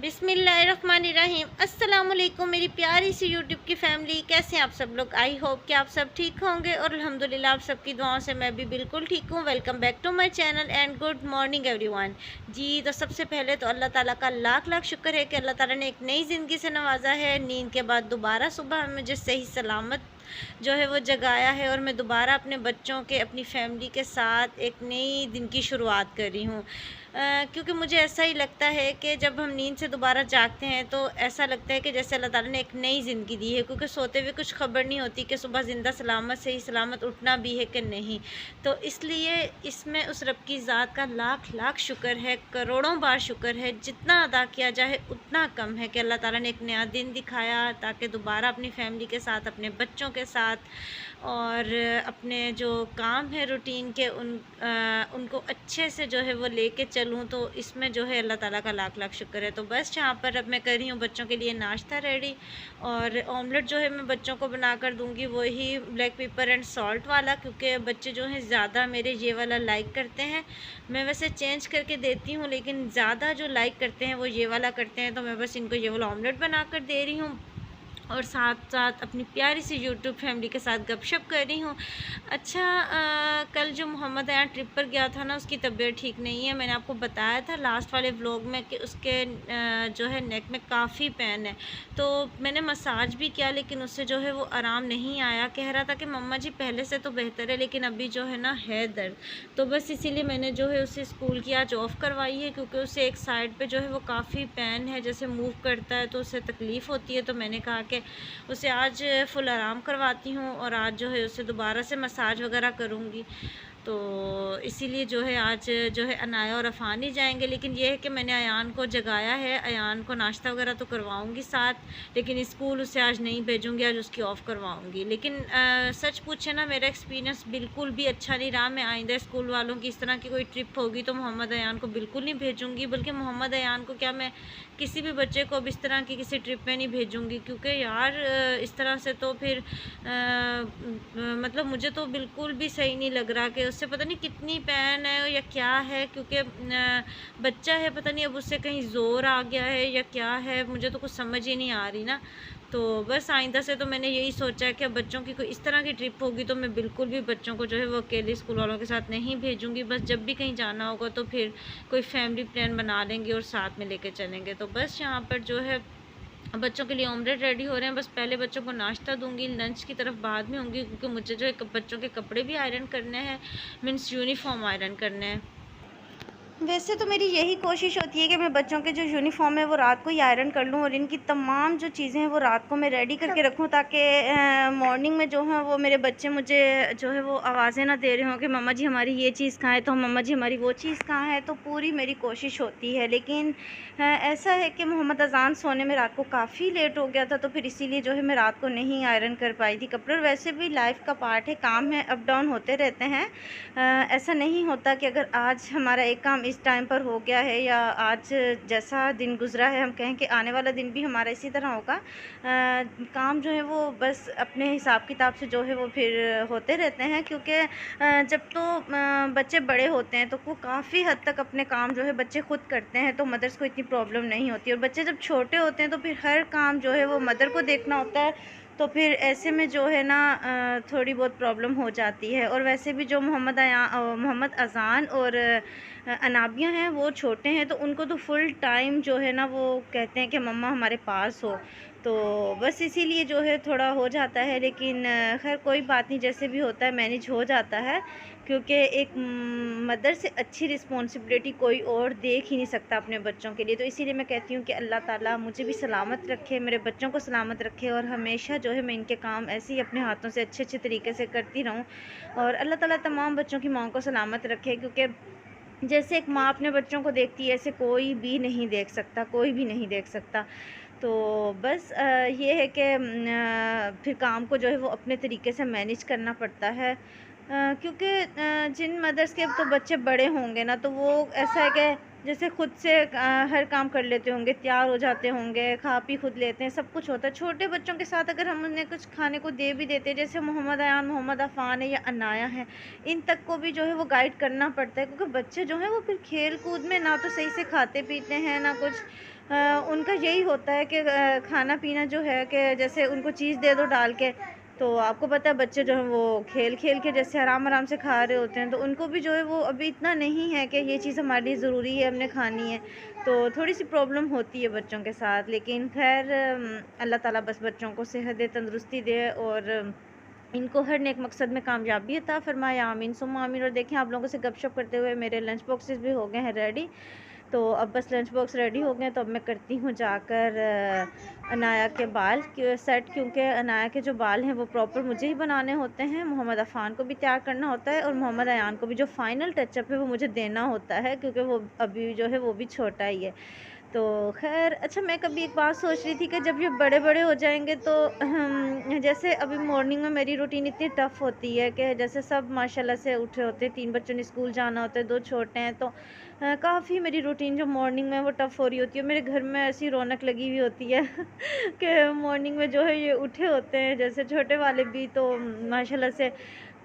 बिस्मिल्लाहिर्रहमानिर्रहीम। अस्सलाम वालेकुम मेरी प्यारी सी यूट्यूब की फ़ैमिली, कैसे हैं आप सब लोग। आई होप कि आप सब ठीक होंगे और अल्हम्दुलिल्लाह आप सबकी दुआओं से मैं भी बिल्कुल ठीक हूँ। Welcome back to my channel and good morning everyone. जी, तो सबसे पहले तो अल्लाह ताला का लाख लाख शुक्र है कि अल्लाह ताला ने एक नई ज़िंदगी से नवाजा है। नींद के बाद दोबारा सुबह मुझे सही सलामत जो है वो जगाया है और मैं दोबारा अपने बच्चों के, अपनी फ़ैमिली के साथ एक नई दिन की शुरुआत कर रही हूँ। क्योंकि मुझे ऐसा ही लगता है कि जब हम नींद से दोबारा जागते हैं तो ऐसा लगता है कि जैसे अल्लाह ताला ने एक नई ज़िंदगी दी है, क्योंकि सोते हुए कुछ ख़बर नहीं होती कि सुबह ज़िंदा सलामत सही सलामत उठना भी है कि नहीं। तो इसलिए इसमें उस रब की ज़ात का लाख लाख शुक्र है, करोड़ों बार शुक्र है। जितना अदा किया जाए उतना कम है कि अल्लाह ताला ने एक नया दिन दिखाया ताकि दोबारा अपनी फ़ैमिली के साथ, अपने बच्चों के साथ और अपने जो काम है रूटीन के उनको अच्छे से जो है वो लेके चलूँ। तो इसमें जो है अल्लाह ताला का लाख लाख शुक्र है। तो बस यहाँ पर अब मैं कर रही हूँ बच्चों के लिए नाश्ता रेडी, और ऑमलेट जो है मैं बच्चों को बनाकर दूँगी वही ब्लैक पेपर एंड सॉल्ट वाला, क्योंकि बच्चे जो हैं ज़्यादा मेरे ये वाला लाइक करते हैं। मैं वैसे चेंज करके देती हूँ लेकिन ज़्यादा जो लाइक करते हैं वो ये वाला करते हैं, तो मैं बस इनको ये वाला ऑमलेट बनाकर दे रही हूँ और साथ-साथ अपनी प्यारी सी यूट्यूब फैमिली के साथ गपशप कर रही हूँ। अच्छा, कल जो मोहम्मद अयान ट्रिप पर गया था ना, उसकी तबीयत ठीक नहीं है। मैंने आपको बताया था लास्ट वाले व्लॉग में कि उसके जो है नेक में काफ़ी पेन है। तो मैंने मसाज भी किया लेकिन उससे जो है वो आराम नहीं आया। कह रहा था कि मम्मा जी पहले से तो बेहतर है लेकिन अभी जो है ना है दर्द। तो बस इसीलिए मैंने जो है उसे स्कूल की आज ऑफ़ करवाई है, क्योंकि उसे एक साइड पे जो है वो काफ़ी पेन है, जैसे मूव करता है तो उसे तकलीफ़ होती है। तो मैंने कहा कि उसे आज फुल आराम करवाती हूँ और आज जो है उसे दोबारा से मसाज वगैरह करूँगी। तो इसीलिए जो है आज जो है अनाया और अफ़ान ही जाएंगे। लेकिन ये है कि मैंने अयान को जगाया है, अयान को नाश्ता वगैरह तो करवाऊँगी साथ, लेकिन स्कूल उसे आज नहीं भेजूँगी, आज उसकी ऑफ़ करवाऊँगी। लेकिन सच पूछे ना, मेरा एक्सपीरियंस बिल्कुल भी अच्छा नहीं रहा। मैं आइंदा स्कूल वालों की इस तरह की कोई ट्रिप होगी तो मोहम्मद अयान को बिल्कुल नहीं भेजूँगी, बल्कि मोहम्मद अयान को क्या, मैं किसी भी बच्चे को अब इस तरह की किसी ट्रिप में नहीं भेजूँगी। क्योंकि यार इस तरह से तो फिर मतलब मुझे तो बिल्कुल भी सही नहीं लग रहा कि उससे पता नहीं कितनी पेन है या क्या है, क्योंकि बच्चा है, पता नहीं अब उससे कहीं ज़ोर आ गया है या क्या है, मुझे तो कुछ समझ ही नहीं आ रही ना। तो बस आइंदा से तो मैंने यही सोचा है कि अब बच्चों की कोई इस तरह की ट्रिप होगी तो मैं बिल्कुल भी बच्चों को जो है वो अकेले स्कूल वालों के साथ नहीं भेजूँगी। बस जब भी कहीं जाना होगा तो फिर कोई फैमिली प्लान बना लेंगे और साथ में लेके चलेंगे। तो बस यहाँ पर जो है बच्चों के लिए ऑमलेट रेडी हो रहे हैं। बस पहले बच्चों को नाश्ता दूंगी, लंच की तरफ बाद में होंगी, क्योंकि मुझे जो है बच्चों के कपड़े भी आयरन करने हैं, मीन्स यूनिफॉर्म आयरन करने हैं। वैसे तो मेरी यही कोशिश होती है कि मैं बच्चों के जो यूनिफ़ॉर्म है वो रात को ही आयरन कर लूँ और इनकी तमाम जो चीज़ें हैं वो रात को मैं रेडी करके रखूँ, ताकि मॉर्निंग में जो है वो मेरे बच्चे मुझे जो है वो आवाज़ें ना दे रहे हों कि मम्मा जी हमारी ये चीज़ कहाँ है, तो मम्मा जी हमारी वो चीज़ कहाँ है। तो पूरी मेरी कोशिश होती है। लेकिन ऐसा है कि मोहम्मद अज़ान सोने में रात को काफ़ी लेट हो गया था, तो फिर इसीलिए जो है मैं रात को नहीं आयरन कर पाई थी कपड़े। और वैसे भी लाइफ़ का पार्ट है, काम है, अप डाउन होते रहते हैं। ऐसा नहीं होता कि अगर आज हमारा एक काम इस टाइम पर हो गया है या आज जैसा दिन गुज़रा है हम कहें कि आने वाला दिन भी हमारा इसी तरह होगा। काम जो है वो बस अपने हिसाब किताब से जो है वो फिर होते रहते हैं, क्योंकि जब तो बच्चे बड़े होते हैं तो वो काफ़ी हद तक अपने काम जो है बच्चे खुद करते हैं, तो मदर्स को इतनी प्रॉब्लम नहीं होती। और बच्चे जब छोटे होते हैं तो फिर हर काम जो है वो मदर को देखना होता है, तो फिर ऐसे में जो है ना थोड़ी बहुत प्रॉब्लम हो जाती है। और वैसे भी जो मोहम्मद अज़ान और अनाबिया हैं वो छोटे हैं, तो उनको तो फुल टाइम जो है ना वो कहते हैं कि मम्मा हमारे पास हो। तो बस इसीलिए जो है थोड़ा हो जाता है, लेकिन खैर कोई बात नहीं, जैसे भी होता है मैनेज हो जाता है। क्योंकि एक मदर से अच्छी रिस्पॉन्सिबिलिटी कोई और देख ही नहीं सकता अपने बच्चों के लिए। तो इसीलिए मैं कहती हूँ कि अल्लाह ताला मुझे भी सलामत रखे, मेरे बच्चों को सलामत रखे, और हमेशा जो है मैं इनके काम ऐसे ही अपने हाथों से अच्छे अच्छे तरीके से करती रहूँ। और अल्लाह ताला तमाम बच्चों की माँ को सलामत रखे, क्योंकि जैसे एक माँ अपने बच्चों को देखती है ऐसे कोई भी नहीं देख सकता, कोई भी नहीं देख सकता। तो बस ये है कि फिर काम को जो है वो अपने तरीके से मैनेज करना पड़ता है। क्योंकि जिन मदर्स के अब तो बच्चे बड़े होंगे ना, तो वो ऐसा है कि जैसे खुद से हर काम कर लेते होंगे, तैयार हो जाते होंगे, खा पी खुद लेते हैं, सब कुछ होता है। छोटे बच्चों के साथ अगर हम उन्हें कुछ खाने को दे भी देते हैं, जैसे मोहम्मद अयान, मोहम्मद अफ़ान है या अनाया है, इन तक को भी जो है वो गाइड करना पड़ता है, क्योंकि बच्चे जो हैं वो फिर खेल कूद में ना तो सही से खाते पीते हैं ना कुछ। उनका यही होता है कि खाना पीना जो है कि जैसे उनको चीज़ दे दो डाल के, तो आपको पता है बच्चे जो हैं वो खेल-खेल के जैसे आराम-आराम से खा रहे होते हैं, तो उनको भी जो है वो अभी इतना नहीं है कि ये चीज़ हमारे लिए ज़रूरी है, हमने खानी है। तो थोड़ी-सी प्रॉब्लम होती है बच्चों के साथ, लेकिन ख़ैर अल्लाह ताला बस बच्चों को सेहत दे, तंदुरुस्ती दे और इनको हर नेक मकसद में कामयाबी अता फ़रमाए, आमीन सुम्मा आमीन। और देखें आप लोगों से गपशप करते हुए मेरे लंच बॉक्सेस भी हो गए हैं रेडी। तो अब बस लंच बॉक्स रेडी हो गए, तो अब मैं करती हूँ जाकर अनाया के बाल सेट, क्योंकि अनाया के जो बाल हैं वो प्रॉपर मुझे ही बनाने होते हैं, मोहम्मद अफ़ान को भी तैयार करना होता है और मोहम्मद अयान को भी जो फ़ाइनल टचअप है वो मुझे देना होता है, क्योंकि वो अभी जो है वो भी छोटा ही है। तो ख़ैर अच्छा, मैं कभी एक बात सोच रही थी कि जब ये बड़े-बड़े हो जाएँगे तो जैसे अभी मॉर्निंग में मेरी रूटीन इतनी टफ़ होती है कि जैसे सब माशाल्लाह से उठे होते हैं, 3 बच्चों ने स्कूल जाना होता है, 2 छोटे हैं, तो काफ़ी मेरी रूटीन जो मॉर्निंग में वो टफ़ हो रही होती है। मेरे घर में ऐसी रौनक लगी हुई होती है कि मॉर्निंग में जो है ये उठे होते हैं, जैसे छोटे वाले भी, तो माशाल्लाह से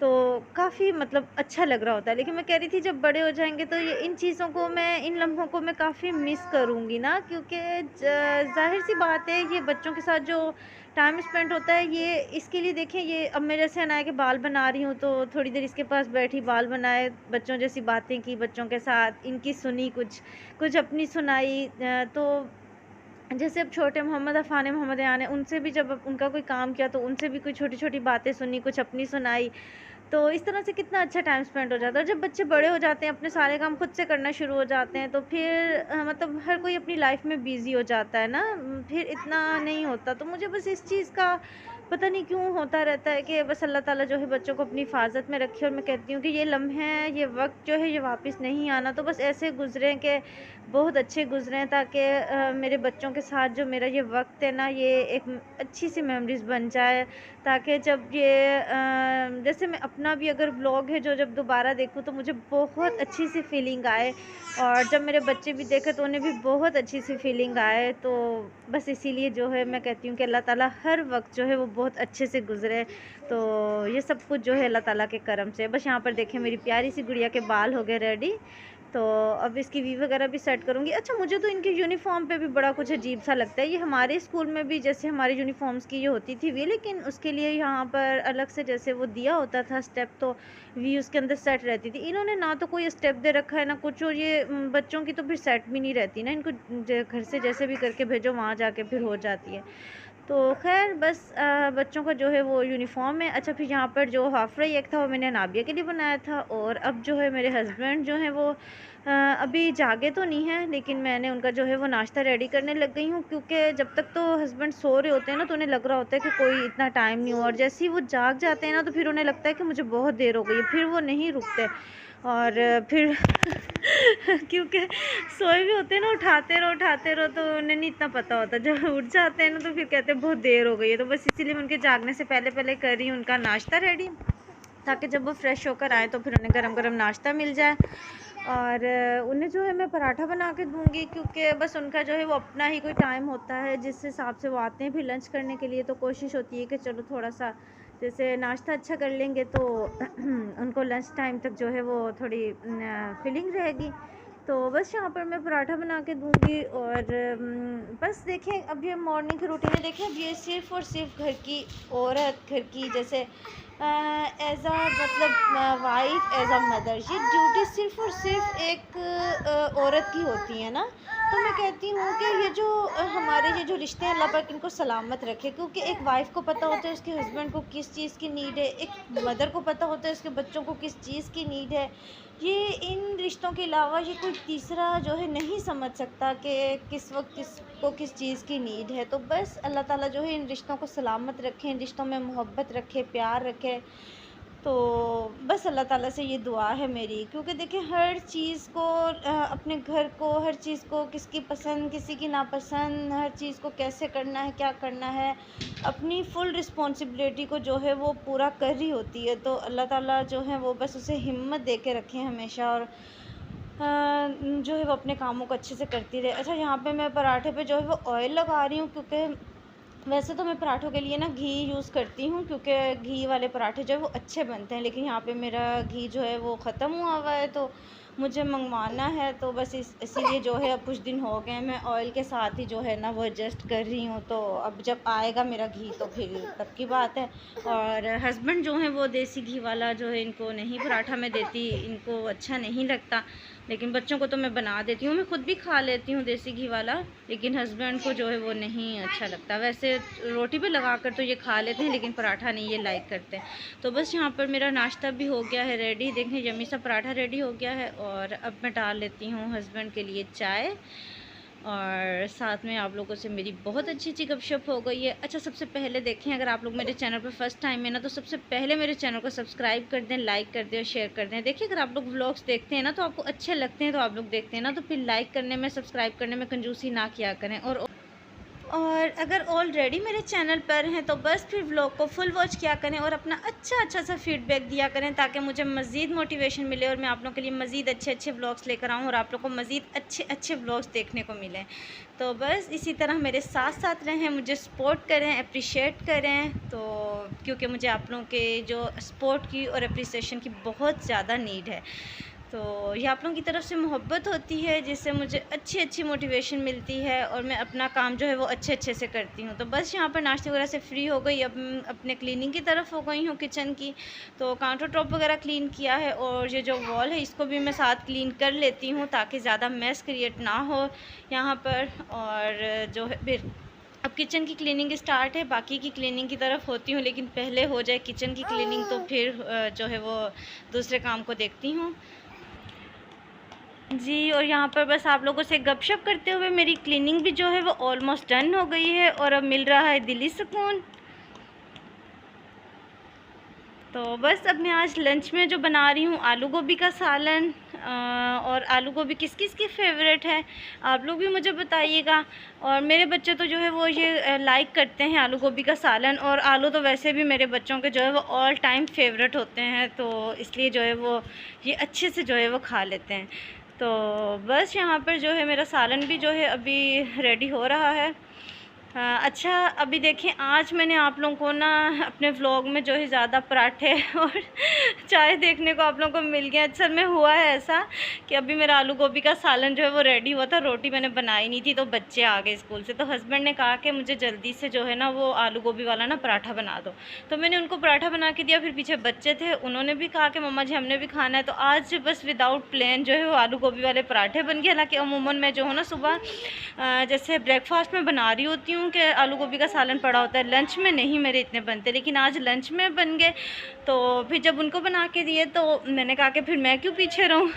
तो काफ़ी मतलब अच्छा लग रहा होता है। लेकिन मैं कह रही थी जब बड़े हो जाएँगे तो ये इन चीज़ों को मैं, इन लम्हों को मैं काफ़ी मिस करूँगी ना, क्योंकि ज़ाहिर-सी बात है ये बच्चों के साथ जो टाइम स्पेंड होता है, ये इसके लिए देखें, ये अब मैं जैसे अनाया के बाल बना रही हूँ तो थोड़ी देर इसके पास बैठी, बाल बनाए, बच्चों जैसी बातें की बच्चों के साथ, इनकी सुनी कुछ, कुछ अपनी सुनाई। तो जैसे अब छोटे मोहम्मद अफ़ान है, मोहम्मद अयान है, उनसे भी जब उनका कोई काम किया तो उनसे भी कोई छोटी-छोटी बातें सुनी, कुछ अपनी सुनाई। तो इस तरह से कितना अच्छा टाइम स्पेंड हो जाता है। और जब बच्चे बड़े हो जाते हैं, अपने सारे काम खुद से करना शुरू हो जाते हैं, तो फिर मतलब हर कोई अपनी लाइफ में बिज़ी हो जाता है ना, फिर इतना नहीं होता। तो मुझे बस इस चीज़ का पता नहीं क्यों होता रहता है कि बस अल्लाह ताला जो है बच्चों को अपनी हिफाज़त में रखे, और मैं कहती हूँ कि ये लम्हे, ये वक़्त जो है ये वापस नहीं आना, तो बस ऐसे गुज़रें कि बहुत अच्छे गुज़रें, ताकि मेरे बच्चों के साथ जो मेरा ये वक़्त है ना, ये एक अच्छी सी मेमोरीज़ बन जाए, ताकि जब ये जैसे मैं अपना भी अगर व्लॉग है जो जब दोबारा देखूँ तो मुझे बहुत अच्छी सी फीलिंग आए, और जब मेरे बच्चे भी देखें तो उन्हें भी बहुत अच्छी सी फीलिंग आए। तो बस इसीलिए जो है मैं कहती हूँ कि अल्लाह ताला हर वक़्त जो है वो बहुत अच्छे से गुज़रे। तो ये सब कुछ जो है अल्लाह ताला के करम से। बस यहाँ पर देखें मेरी प्यारी सी गुड़िया के बाल हो गए रेडी। तो अब इसकी वी वगैरह भी सेट करूँगी। अच्छा, मुझे तो इनके यूनिफ़ॉर्म पे भी बड़ा कुछ अजीब-सा लगता है। ये हमारे स्कूल में भी जैसे हमारे यूनिफ़ॉर्म्स की ये होती थी वी, लेकिन उसके लिए यहाँ पर अलग से जैसे वो दिया होता था स्टेप, तो वी उसके अंदर सेट रहती थी। इन्होंने ना तो कोई स्टेप दे रखा है ना कुछ, और ये बच्चों की तो फिर सेट भी नहीं रहती ना, इनको घर से जैसे भी करके भेजो वहाँ जाके फिर हो जाती है। तो ख़ैर बस बच्चों का जो है वो यूनिफ़ॉर्म है। अच्छा, फिर यहाँ पर जो हाफ़ फ्राई एग था वो मैंने नाबिया के लिए बनाया था, और अब जो है मेरे हस्बैंड जो हैं वो अभी जागे तो नहीं हैं, लेकिन मैंने उनका जो है वो नाश्ता रेडी करने लग गई हूँ, क्योंकि जब तक तो हस्बैंड सो रहे होते हैं ना तो उन्हें लग रहा होता है कि कोई इतना टाइम नहीं हुआ, और जैसे ही वो जाग जाते हैं ना तो फिर उन्हें लगता है कि मुझे बहुत देर हो गई है, फिर वो नहीं रुकते। और फिर क्योंकि सोए भी होते हैं ना, उठाते रहो तो उन्हें नहीं इतना पता होता, जब उठ जाते हैं ना तो फिर कहते हैं बहुत देर हो गई है। तो बस इसीलिए मैं उनके जागने से पहले पहले कर रही हूँ उनका नाश्ता रेडी, ताकि जब वो फ्रेश होकर आए तो फिर उन्हें गरम गरम नाश्ता मिल जाए। और उन्हें जो है मैं पराठा बना के दूँगी, क्योंकि बस उनका जो है वो अपना ही कोई टाइम होता है जिस हिसाब से वो आते हैं फिर लंच करने के लिए। तो कोशिश होती है कि चलो थोड़ा सा जैसे नाश्ता अच्छा कर लेंगे तो उनको लंच टाइम तक जो है वो थोड़ी फीलिंग रहेगी। तो बस यहाँ पर मैं पराठा बना के दूँगी। और बस देखें अब ये मॉर्निंग की रूटीन है, देखें अब ये सिर्फ़ और सिर्फ घर की औरत, घर की जैसे एज़ अ मतलब वाइफ़, एज़ अ मदर, ये ड्यूटी सिर्फ़ और सिर्फ एक औरत की होती है ना। तो मैं कहती हूँ कि ये जो हमारे ये जो रिश्ते हैं अल्लाह पाक इनको सलामत रखे, क्योंकि एक वाइफ़ को पता होता है उसके हस्बैंड को किस चीज़ की नीड है, एक मदर को पता होता है उसके बच्चों को किस चीज़ की नीड है। ये इन रिश्तों के अलावा ये कोई तीसरा जो है नहीं समझ सकता कि किस वक़्त किसको किस चीज़ की नीड है। तो बस अल्लाह ताला जो है इन रिश्तों को सलामत रखे, इन रिश्तों में मोहब्बत रखे, प्यार रखे। तो बस अल्लाह ताला से ये दुआ है मेरी, क्योंकि देखिए हर चीज़ को अपने घर को, हर चीज़ को किसकी पसंद किसी की नापसंद, हर चीज़ को कैसे करना है, क्या करना है, अपनी फुल रिस्पॉन्सिबिलिटी को जो है वो पूरा कर रही होती है। तो अल्लाह ताला जो है वो बस उसे हिम्मत दे के रखें हमेशा, और जो है वो अपने कामों को अच्छे से करती रहे। अच्छा, यहाँ पे मैं पराठे पे जो है वो ऑयल लगा रही हूँ, क्योंकि वैसे तो मैं पराठों के लिए ना घी यूज़ करती हूँ, क्योंकि घी वाले पराठे जो है वो अच्छे बनते हैं, लेकिन यहाँ पे मेरा घी जो है वो ख़त्म हुआ हुआ है, तो मुझे मंगवाना है, तो बस इसीलिए जो है अब कुछ दिन हो गए मैं ऑयल के साथ ही जो है ना वो एडजस्ट कर रही हूँ। तो अब जब आएगा मेरा घी तो फिर तब की बात है। और हस्बैंड जो हैं वो देसी घी वाला जो है इनको नहीं पराठा मैं देती, इनको अच्छा नहीं लगता। लेकिन बच्चों को तो मैं बना देती हूँ, मैं खुद भी खा लेती हूँ देसी घी वाला, लेकिन हस्बैंड को जो है वो नहीं अच्छा लगता। वैसे रोटी पे लगा कर तो ये खा लेते हैं, लेकिन पराठा नहीं ये लाइक करते हैं। तो बस यहाँ पर मेरा नाश्ता भी हो गया है रेडी, देखें यम्मी सा पराठा रेडी हो गया है। और अब मैं डाल लेती हूँ हस्बैंड के लिए चाय, और साथ में आप लोगों से मेरी बहुत अच्छी गपशप हो गई है। अच्छा, सबसे पहले देखें, अगर आप लोग मेरे चैनल पर फर्स्ट टाइम है ना, तो सबसे पहले मेरे चैनल को सब्सक्राइब कर दें, लाइक कर दें और शेयर कर दें। देखिए, अगर आप लोग व्लॉग्स देखते हैं ना तो आपको अच्छे लगते हैं, तो आप लोग देखते हैं ना तो फिर लाइक करने में, सब्सक्राइब करने में कंजूसी ना किया करें। और अगर ऑलरेडी मेरे चैनल पर हैं तो बस फिर व्लॉग को फुल वॉच किया करें और अपना अच्छा सा फीडबैक दिया करें, ताकि मुझे मज़ीद मोटिवेशन मिले और मैं आप लोगों के लिए मज़ीद अच्छे व्लॉग्स लेकर आऊँ और आप लोग को मज़ीद अच्छे व्लॉग्स देखने को मिलें। तो बस इसी तरह मेरे साथ साथ रहें, मुझे सपोर्ट करें, अप्रिशिएट करें। तो क्योंकि मुझे आप लोगों के जो सपोर्ट की और अप्रिसिएशन की बहुत ज़्यादा नीड है। तो ये आप लोगों की तरफ से मोहब्बत होती है, जिससे मुझे अच्छी मोटिवेशन मिलती है और मैं अपना काम जो है वो अच्छे से करती हूँ। तो बस यहाँ पर नाश्ते वगैरह से फ्री हो गई, अब अपने क्लीनिंग की तरफ हो गई हूँ किचन की। तो काउंटर टॉप वगैरह क्लीन किया है, और ये जो वॉल है इसको भी मैं साथ क्लीन कर लेती हूँ, ताकि ज़्यादा मैस क्रिएट ना हो यहाँ पर। और जो है फिर अब किचन की क्लीनिंग स्टार्ट है, बाकी की क्लीनिंग की तरफ होती हूँ, लेकिन पहले हो जाए किचन की क्लीनिंग तो फिर जो है वो दूसरे काम को देखती हूँ जी। और यहाँ पर बस आप लोगों से गपशप करते हुए मेरी क्लीनिंग भी जो है वो ऑलमोस्ट डन हो गई है, और अब मिल रहा है दिली सुकून। तो बस अब मैं आज लंच में जो बना रही हूँ आलू गोभी का सालन। और आलू गोभी किस किस की फेवरेट है आप लोग भी मुझे बताइएगा। और मेरे बच्चे तो जो है वो ये लाइक करते हैं आलू गोभी का सालन, और आलू तो वैसे भी मेरे बच्चों के जो है वो ऑल टाइम फेवरेट होते हैं, तो इसलिए जो है वो ये अच्छे से जो है वो खा लेते हैं। तो बस यहाँ पर जो है मेरा सालन भी जो है अभी रेडी हो रहा है। अच्छा, अभी देखें, आज मैंने आप लोगों को ना अपने व्लॉग में जो है ज़्यादा पराठे और चाय देखने को आप लोगों को मिल गया। असल में हुआ है ऐसा कि अभी मेरा आलू गोभी का सालन जो है वो रेडी हुआ था, रोटी मैंने बनाई नहीं थी, तो बच्चे आ गए स्कूल से, तो हस्बैंड ने कहा कि मुझे जल्दी से जो है ना वो आलू गोभी वाला ना पराठा बना दो। तो मैंने उनको पराठा बना के दिया, फिर पीछे बच्चे थे, उन्होंने भी कहा कि मम्मा जी हमने भी खाना है। तो आज बस विदाउट प्लान जो है वो आलू गोभी वाले पराठे बन गए। हालाँकि अमूमन मैं जो हूँ ना सुबह जैसे ब्रेकफास्ट में बना रही होती हूँ कि आलू गोभी का सालन पड़ा होता है, लंच में नहीं मेरे इतने बनते, लेकिन आज लंच में बन गए। तो फिर जब उनको बना के दिए तो मैंने कहा कि फिर मैं क्यों पीछे रहूँ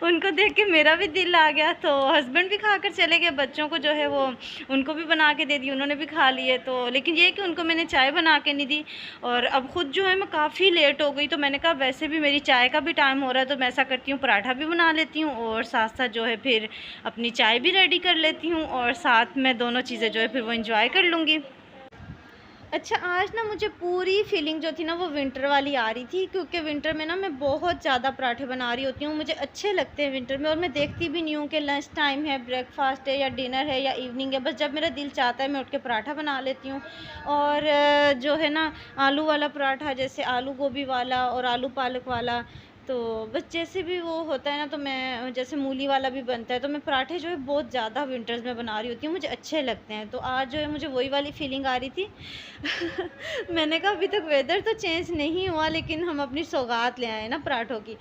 उनको देख के मेरा भी दिल आ गया। तो हस्बैंड भी खा कर चले गए, बच्चों को जो है वो उनको भी बना के दे दी, उन्होंने भी खा लिए। तो लेकिन ये कि उनको मैंने चाय बना के नहीं दी, और अब ख़ुद जो है मैं काफ़ी लेट हो गई। तो मैंने कहा वैसे भी मेरी चाय का भी टाइम हो रहा है, तो मैं ऐसा करती हूँ पराठा भी बना लेती हूँ और साथ साथ जो है फिर अपनी चाय भी रेडी कर लेती हूँ, और साथ में दोनों चीज़ें जो है फिर वो इंजॉय कर लूँगी। अच्छा, आज ना मुझे पूरी फीलिंग जो थी ना वो विंटर वाली आ रही थी, क्योंकि विंटर में ना मैं बहुत ज़्यादा पराठे बना रही होती हूँ, मुझे अच्छे लगते हैं विंटर में। और मैं देखती भी नहीं हूँ कि लंच टाइम है, ब्रेकफास्ट है या डिनर है या इवनिंग है, बस जब मेरा दिल चाहता है मैं उठ के पराठा बना लेती हूँ। और जो है ना आलू वाला पराठा, जैसे आलू गोभी वाला और आलू पालक वाला, तो बस जैसे भी वो होता है ना, तो मैं जैसे मूली वाला भी बनता है, तो मैं पराठे जो है बहुत ज़्यादा विंटर्स में बना रही होती हूँ, मुझे अच्छे लगते हैं। तो आज जो है मुझे वही वाली फीलिंग आ रही थी मैंने कहा अभी तक वेदर तो चेंज नहीं हुआ, लेकिन हम अपनी सौगात ले आए ना पराठों की।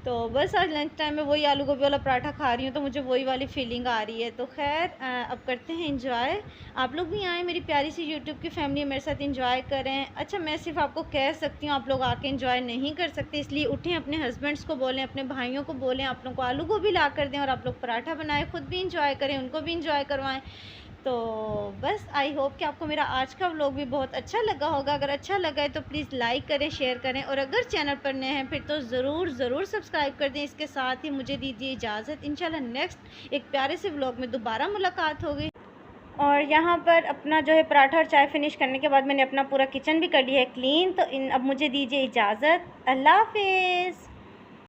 तो बस आज लंच टाइम में वही आलू गोभी वाला पराठा खा रही हूँ, तो मुझे वही वाली फीलिंग आ रही है। तो खैर अब करते हैं इंजॉय। आप लोग भी आएँ, मेरी प्यारी सी यूट्यूब की फैमिली मेरे साथ इंजॉय करें। अच्छा, मैं सिर्फ आपको कह सकती हूँ, आप लोग आके इंजॉय नहीं कर सकते, इसलिए उठें, अपने हस्बैंड्स को बोलें, अपने भाइयों को बोलें, आप लोग को आलू गोभी ला कर दें, और आप लोग पराठा बनाएं, ख़ुद भी इंजॉय करें, उनको भी इंजॉय करवाएं। तो बस आई होप कि आपको मेरा आज का व्लॉग भी बहुत अच्छा लगा होगा। अगर अच्छा लगा है तो प्लीज़ लाइक करें, शेयर करें, और अगर चैनल पर नए हैं फिर तो ज़रूर सब्सक्राइब कर दें। इसके साथ ही मुझे दीजिए इजाज़त, इंशाल्लाह नेक्स्ट एक प्यारे से व्लॉग में दोबारा मुलाकात होगी। और यहाँ पर अपना जो है पराठा और चाय फिनिश करने के बाद मैंने अपना पूरा किचन भी कर लिया है क्लीन। तो अब मुझे दीजिए इजाज़त, अल्लाह हाफिज़।